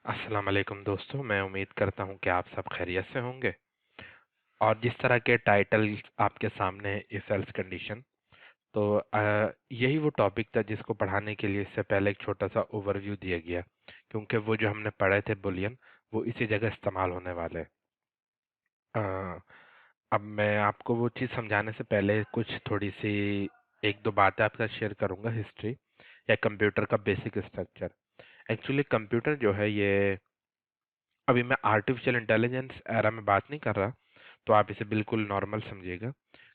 अस्सलाम वालेकुम दोस्तों, मैं उम्मीद करता हूँ कि आप सब खैरियत से होंगे। और जिस तरह के टाइटल आपके सामने इफ एल्स कंडीशन, तो यही वो टॉपिक था जिसको पढ़ाने के लिए इससे पहले एक छोटा सा ओवरव्यू दिया गया, क्योंकि वो जो हमने पढ़े थे बुलियन, वो इसी जगह इस्तेमाल होने वाले हैं। अ, अब मैं आपको वो चीज़ समझाने से पहले कुछ थोड़ी सी एक दो बातें आपके साथ शेयर करूंगा, हिस्ट्री या कंप्यूटर का बेसिक स्ट्रक्चर। एक्चुअली कंप्यूटर जो है ये, अभी मैं आर्टिफिशियल इंटेलिजेंस एरा में बात नहीं कर रहा, तो आप इसे बिल्कुल नॉर्मल समझिएगा।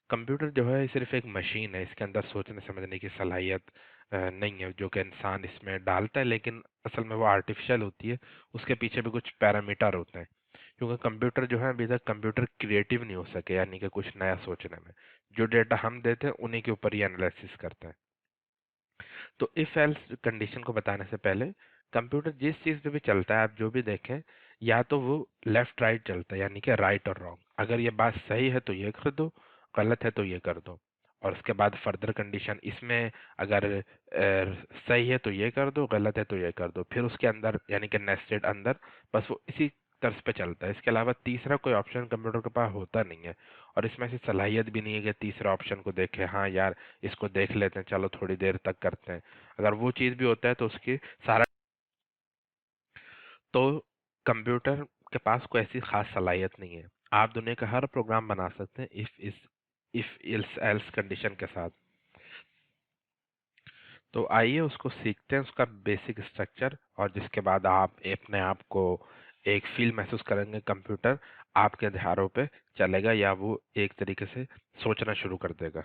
कंप्यूटर जो है सिर्फ एक मशीन है, इसके अंदर सोचने समझने की सलाहियत नहीं है जो कि इंसान इसमें डालता है, लेकिन असल में वो आर्टिफिशियल होती है। उसके पीछे भी कुछ पैरामीटर होते हैं, क्योंकि कंप्यूटर जो है अभी तक कंप्यूटर क्रिएटिव नहीं हो सके, यानी कि कुछ नया सोचने में। जो डेटा हम देते हैं उन्हीं के ऊपर ही एनालिसिस करते हैं। तो इफ एल्स कंडीशन को बताने से पहले, कंप्यूटर जिस चीज़ पे भी चलता है, आप जो भी देखें, या तो वो लेफ्ट राइट चलता है, यानी कि राइट और रॉन्ग। अगर ये बात सही है तो ये कर दो, गलत है तो ये कर दो। और उसके बाद फर्दर कंडीशन इसमें, अगर सही है तो ये कर दो, गलत है तो ये कर दो, फिर उसके अंदर यानी कि नेस्टेड अंदर, बस वो इसी तर्ज पे चलता है। इसके अलावा तीसरा कोई ऑप्शन कंप्यूटर के पास होता नहीं है। और इसमें ऐसी सलाहियत भी नहीं है कि तीसरा ऑप्शन को देखे, हाँ यार इसको देख लेते हैं, चलो थोड़ी देर तक करते हैं। अगर वो चीज़ भी होता है तो उसकी सारा, तो कंप्यूटर के पास कोई ऐसी खास सलाहियत नहीं है। आप दुनिया का हर प्रोग्राम बना सकते हैं इफ इल्स एल्स कंडीशन के साथ। तो आइए उसको सीखते हैं, उसका बेसिक स्ट्रक्चर, और जिसके बाद आप अपने आप को एक फील महसूस करेंगे, कंप्यूटर आपके ध्यानों पे चलेगा या वो एक तरीके से सोचना शुरू कर देगा।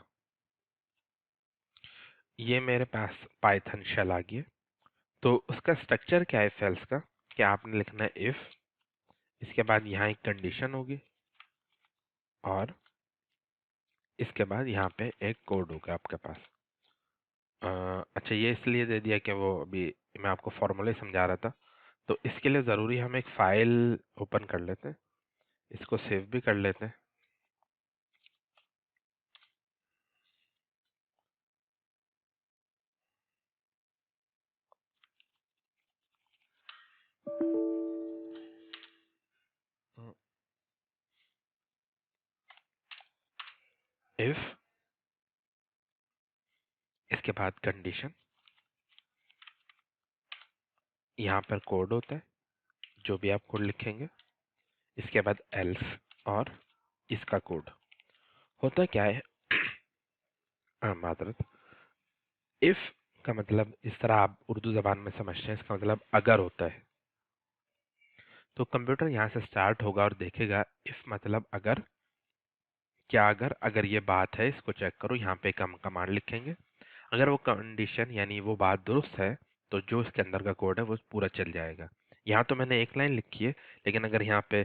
ये मेरे पास पाइथन शेल आ गया। तो उसका स्ट्रक्चर क्या है सेल्स का, कि आपने लिखना है इफ, इसके बाद यहाँ एक कंडीशन होगी, और इसके बाद यहाँ पे एक कोड होगा आपके पास। अच्छा, ये इसलिए दे दिया कि वो अभी मैं आपको फॉर्मूले समझा रहा था। तो इसके लिए ज़रूरी हम एक फाइल ओपन कर लेते हैं, इसको सेव भी कर लेते हैं। इफ, इसके बाद कंडीशन, यहाँ पर कोड होता है, जो भी आप कोड लिखेंगे, इसके बाद एल्स, और इसका कोड होता क्या है। माजरत, इफ का मतलब इस तरह आप उर्दू जबान में समझते हैं, इसका मतलब अगर होता है। तो कंप्यूटर यहाँ से स्टार्ट होगा और देखेगा इफ मतलब अगर, क्या अगर, अगर ये बात है इसको चेक करो, यहाँ पे हम कमांड लिखेंगे। अगर वो कंडीशन यानी वो बात दुरुस्त है, तो जो इसके अंदर का कोड है वो पूरा चल जाएगा। यहाँ तो मैंने एक लाइन लिखी है, लेकिन अगर यहाँ पे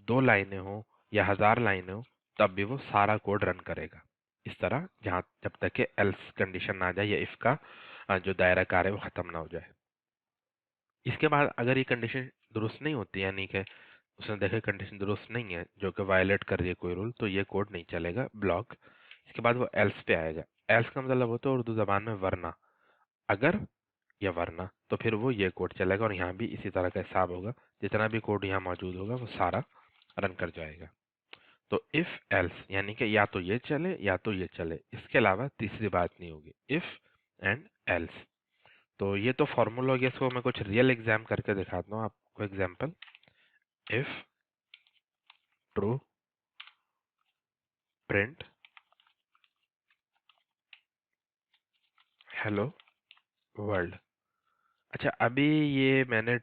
2 लाइनें हो या 1000 लाइनें हो, तब भी वो सारा कोड रन करेगा। इस तरह जहाँ जब तक कि एल्स कंडीशन ना आ जाए या इफ का जो दायरा कार है वो खत्म ना हो जाए। इसके बाद अगर ये कंडीशन दुरुस्त नहीं होती, यानी कि उसने देखा कंडीशन दुरुस्त नहीं है, जो कि वायलेट कर रही है कोई रूल, तो ये कोड नहीं चलेगा, ब्लॉक। इसके बाद वो एल्स पे आएगा। एल्स का मतलब होता है उर्दू जबान में वरना, अगर या वरना, तो फिर वो ये कोड चलेगा, और यहाँ भी इसी तरह का हिसाब होगा। जितना भी कोड यहाँ मौजूद होगा वो सारा रन कर जाएगा। तो इफ एल्स यानी कि या तो ये चले या तो ये चले, इसके अलावा तीसरी बात नहीं होगी, इफ एंड एल्स। तो ये तो फॉर्मूला हो गया, इसको मैं कुछ रियल एग्जाम करके दिखाता हूँ आपको। Example, if true print hello world. अच्छा, अभी ये मैंने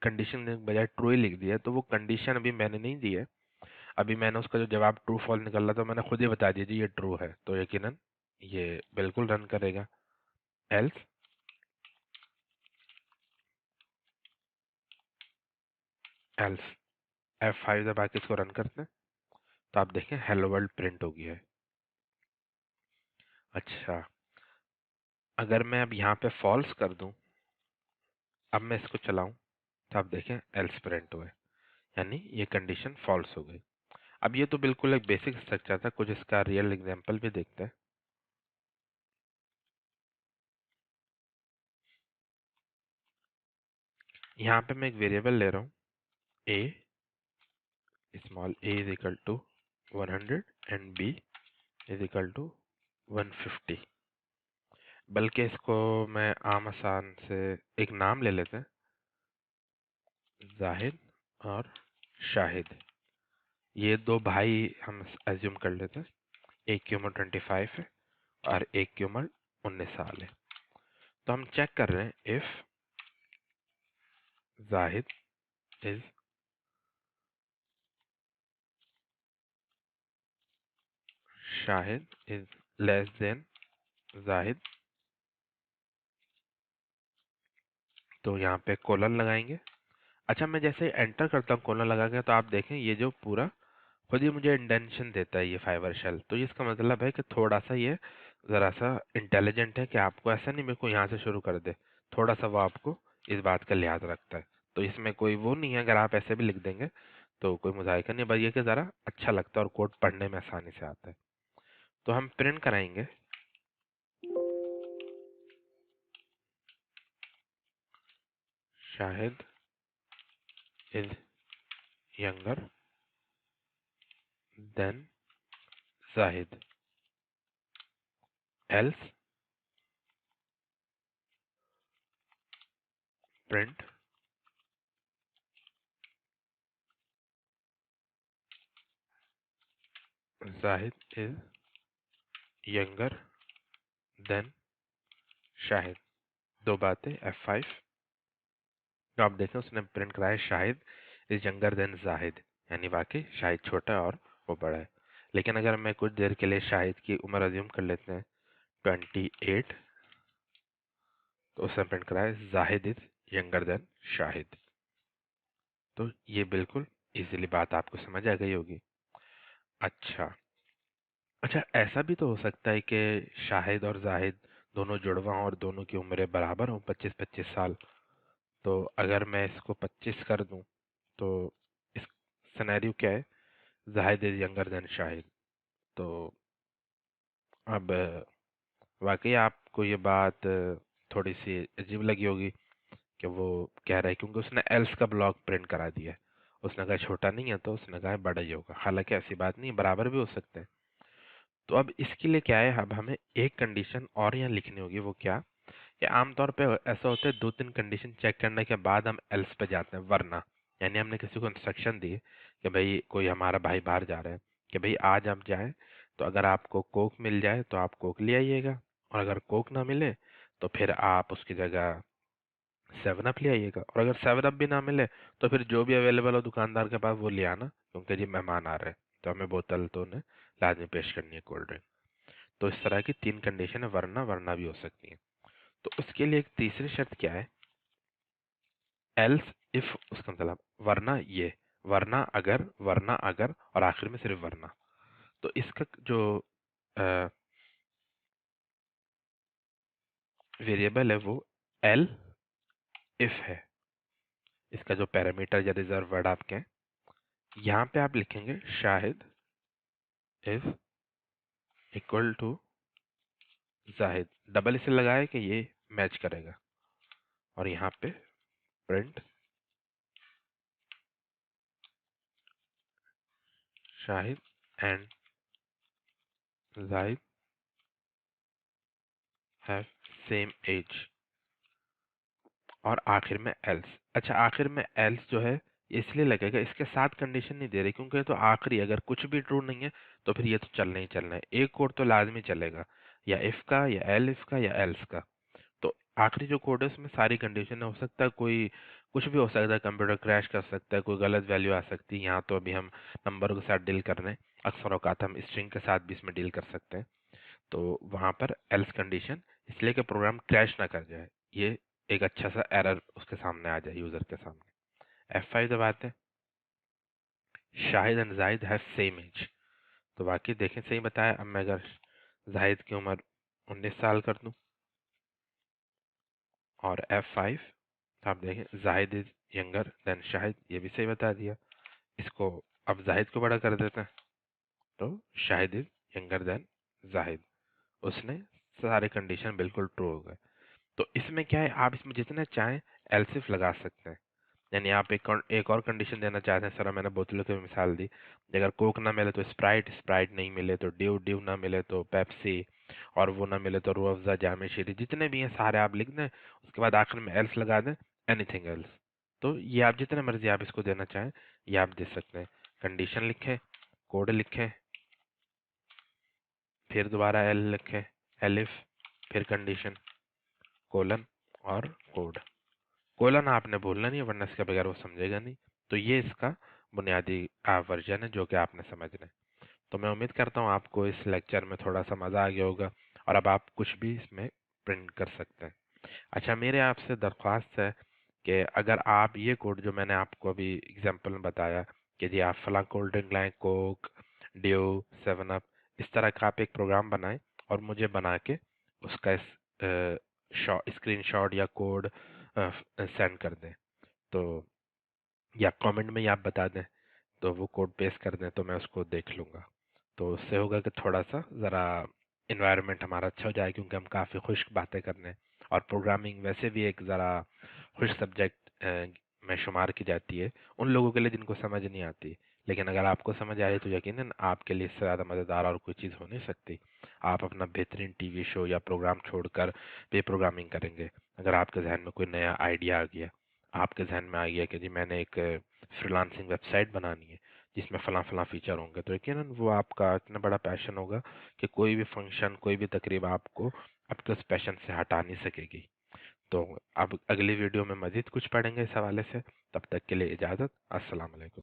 कंडीशन के बजाय ट्रू ही लिख दिया, तो वो कंडीशन अभी मैंने नहीं दी है। अभी मैंने उसका जो जवाब ट्रू फॉल निकल रहा था, मैंने खुद ही बता दिया जी ये ट्रू है, तो यकीनन ये बिल्कुल रन करेगा। एल्स, एल्स F5 दबा के इसको रन करते हैं, तो आप देखें हेलो वर्ल्ड प्रिंट हो गया है। अच्छा, अगर मैं अब यहाँ पे फॉल्स कर दूं, अब मैं इसको चलाऊं, तो आप देखें एल्स प्रिंट हुआ है, यानी ये कंडीशन फॉल्स हो गई। अब ये तो बिल्कुल एक बेसिक स्ट्रक्चर था, कुछ इसका रियल एग्जांपल भी देखते हैं। यहाँ पे मैं एक वेरिएबल ले रहा हूँ a, small a is equal to 100 and b is equal to 150। बल्कि इसको मैं आम आसान से एक नाम ले लेते हैं, जाहिद और शाहिद। ये दो भाई हम एज्यूम कर लेते हैं, एक की उम्र 25 है और एक की उम्र 19 साल है। तो हम चेक कर रहे हैं if Zahid is Shahid is less than Zahid, तो यहाँ पे कोलन लगाएंगे। अच्छा, मैं जैसे एंटर करता हूँ कोलन लगा के, तो आप देखें ये जो पूरा खुद ही मुझे इंडेंशन देता है ये फाइबर शेल। तो ये इसका मतलब है कि थोड़ा सा ये ज़रा सा इंटेलिजेंट है, कि आपको ऐसा नहीं मेरे को यहाँ से शुरू कर दे, थोड़ा सा वो आपको इस बात का लिहाज रखता है। तो इसमें कोई वो नहीं है, अगर आप ऐसे भी लिख देंगे तो कोई मुजाहिका नहीं, बस ये कि ज़रा अच्छा लगता है और कोड पढ़ने में आसानी से आता है। तो हम प्रिंट कराएंगे Shahid is younger than Zahid, else print Zahid is younger than Shahid. दो बातें F5। तो आप देखें उसने प्रिंट कराया Shahid is younger than Zahid, यानी वाकई शाहिद छोटा है और वो बड़ा है। लेकिन अगर मैं कुछ देर के लिए शाहिद की उम्र अज्यूम कर लेते हैं 28, तो उसने प्रिंट कराया Zahid is younger than Shahid. तो ये बिल्कुल इजीली बात आपको समझ आ गई होगी। अच्छा, अच्छा, ऐसा भी तो हो सकता है कि शाहिद और जाहिद दोनों जुड़वा हों और दोनों की उम्रें बराबर हों, 25-25 साल। तो अगर मैं इसको 25 कर दूं, तो इस सिनेरियो क्या है, Zahid is younger than Shahid. तो अब वाकई आपको ये बात थोड़ी सी अजीब लगी होगी कि वो कह रहा है, क्योंकि उसने एल्स का ब्लॉक प्रिंट करा दिया है। उसने कहा छोटा नहीं है, तो उसने कहा बड़ा ही होगा, हालांकि ऐसी बात नहीं, बराबर भी हो सकते हैं। तो अब इसके लिए क्या है, अब हमें एक कंडीशन और यहाँ लिखनी होगी। वो क्या, कि आमतौर पे ऐसा होता है 2-3 कंडीशन चेक करने के बाद हम एल्स पे जाते हैं, वरना। यानी हमने किसी को इंस्ट्रक्शन दी कि भाई कोई हमारा भाई बाहर जा रहा है, कि भाई आज आप जाएं, तो अगर आपको कोक मिल जाए तो आप कोक ले आइएगा, और अगर कोक ना मिले तो फिर आप उसकी जगह 7 अप ले आइएगा, और अगर 7 अप भी ना मिले तो फिर जो भी अवेलेबल हो दुकानदार के पास वो ले आना, क्योंकि जी मेहमान आ रहे हैं तो हमें बोतल तो उन्हें लाजमी पेश करनी है, कोल्ड ड्रिंक। तो इस तरह की 3 कंडीशन है, वरना वरना भी हो सकती है। तो उसके लिए एक तीसरी शर्त क्या है, एल्स इफ, उसका मतलब वरना ये, वरना अगर और आखिर में सिर्फ वरना। तो इसका जो वेरिएबल है वो एल इफ है। इसका जो पैरामीटर या रिजर्व वर्ड आपके हैं, यहाँ पे आप लिखेंगे Shahid is equal to Zahid, double इसे लगाए कि ये मैच करेगा, और यहाँ पे print Shahid and Zahid have same age, और आखिर में एल्स। अच्छा, आखिर में एल्स जो है ये इसलिए लगेगा, इसके साथ कंडीशन नहीं दे रही, क्योंकि ये तो आखिरी, अगर कुछ भी ट्रू नहीं है तो फिर ये तो चलना ही चलना है, एक कोड तो लाजमी चलेगा, या इफ का या एल इफ का या एल्स का। तो आखिरी जो कोड है उसमें सारी कंडीशन हो सकता है, कोई कुछ भी हो सकता है, कंप्यूटर क्रैश कर सकता है, कोई गलत वैल्यू आ सकती है। यहाँ तो अभी हम नंबरों के साथ डील कर रहे हैं, अक्सर औकात हम स्ट्रिंग के साथ भी इसमें डील कर सकते हैं। तो वहाँ पर एल्स कंडीशन इसलिए कि प्रोग्राम क्रैश ना कर जाए, ये एक अच्छा सा एरर उसके सामने आ जाए, यूजर के सामने। F5 दबाते हैं, Shahid and Zahid have same age. तो बाकी देखें सही बताया। अब मैं अगर जाहिद की उम्र 19 साल कर दूं और F5, तो आप देखें Zahid is younger than Shahid, ये भी सही बता दिया। इसको अब जाहिद को बड़ा कर देते हैं, तो Shahid is younger than Zahid, उसने सारे कंडीशन बिल्कुल ट्रू हो गए। तो इसमें क्या है, आप इसमें जितने चाहें एल्स इफ लगा सकते हैं। यानी आप एक और कंडीशन देना चाहते हैं, सर मैंने बोतलों की मिसाल दी, अगर कोक ना मिले तो स्प्राइट, स्प्राइट नहीं मिले तो ड्यू, ड्यू ना मिले तो पेप्सी, और वो ना मिले तो रूह अफ़ज़ा, जाम शीरी, जितने भी हैं सारे आप लिख दें, उसके बाद आखिर में एल्स लगा दें, एनीथिंग एल्स। तो ये आप जितने मर्जी आप इसको देना चाहें ये आप दे सकते हैं। कंडीशन लिखें, कोड लिखें, फिर दोबारा एल लिखें, एलिफ, फिर कंडीशन, कोलन और कोड। कोलन आपने बोलना नहीं है वरना इसके बगैर वो समझेगा नहीं। तो ये इसका बुनियादी वर्जन है जो कि आपने समझना है। तो मैं उम्मीद करता हूँ आपको इस लेक्चर में थोड़ा सा मज़ा आ गया होगा और अब आप कुछ भी इसमें प्रिंट कर सकते हैं। अच्छा, मेरे आपसे दरख्वास्त है कि अगर आप ये कोड जो मैंने आपको अभी एग्जांपल में बताया कि जी आप फलां कोल्ड ड्रिंक लाएं, कोक, ड्यू, सेवन अप, इस तरह का आप एक प्रोग्राम बनाएं और मुझे बना के उसका स्क्रीनशॉट या कोड सेंड कर दें। तो या कमेंट में ही आप बता दें तो वो कोड पेस्ट कर दें तो मैं उसको देख लूँगा। तो उससे होगा कि थोड़ा सा ज़रा इन्वायरमेंट हमारा अच्छा हो जाए, क्योंकि हम काफ़ी खुश्क बातें करने हैं और प्रोग्रामिंग वैसे भी एक ज़रा खुश सब्जेक्ट में शुमार की जाती है उन लोगों के लिए जिनको समझ नहीं आती। लेकिन अगर आपको समझ आ रही है तो यकीनन आपके लिए इससे ज़्यादा मज़ेदार और कोई चीज़ हो नहीं सकती। आप अपना बेहतरीन टीवी शो या प्रोग्राम छोड़कर भी प्रोग्रामिंग करेंगे। अगर आपके जहन में कोई नया आइडिया आ गया, आपके जहन में आ गया कि जी मैंने एक फ्रीलांसिंग वेबसाइट बनानी है जिसमें फ़लाँ फ़लाँ फ़ीचर होंगे, तो यकीनन वो आपका इतना बड़ा पैशन होगा कि कोई भी फंक्शन, कोई भी तकरीब आपको आपके उस पैशन से हटा नहीं सकेगी। तो अब अगली वीडियो में मज़ीद कुछ पढ़ेंगे इस हवाले से। तब तक के लिए इजाज़त। अस्सलाम वालेकुम।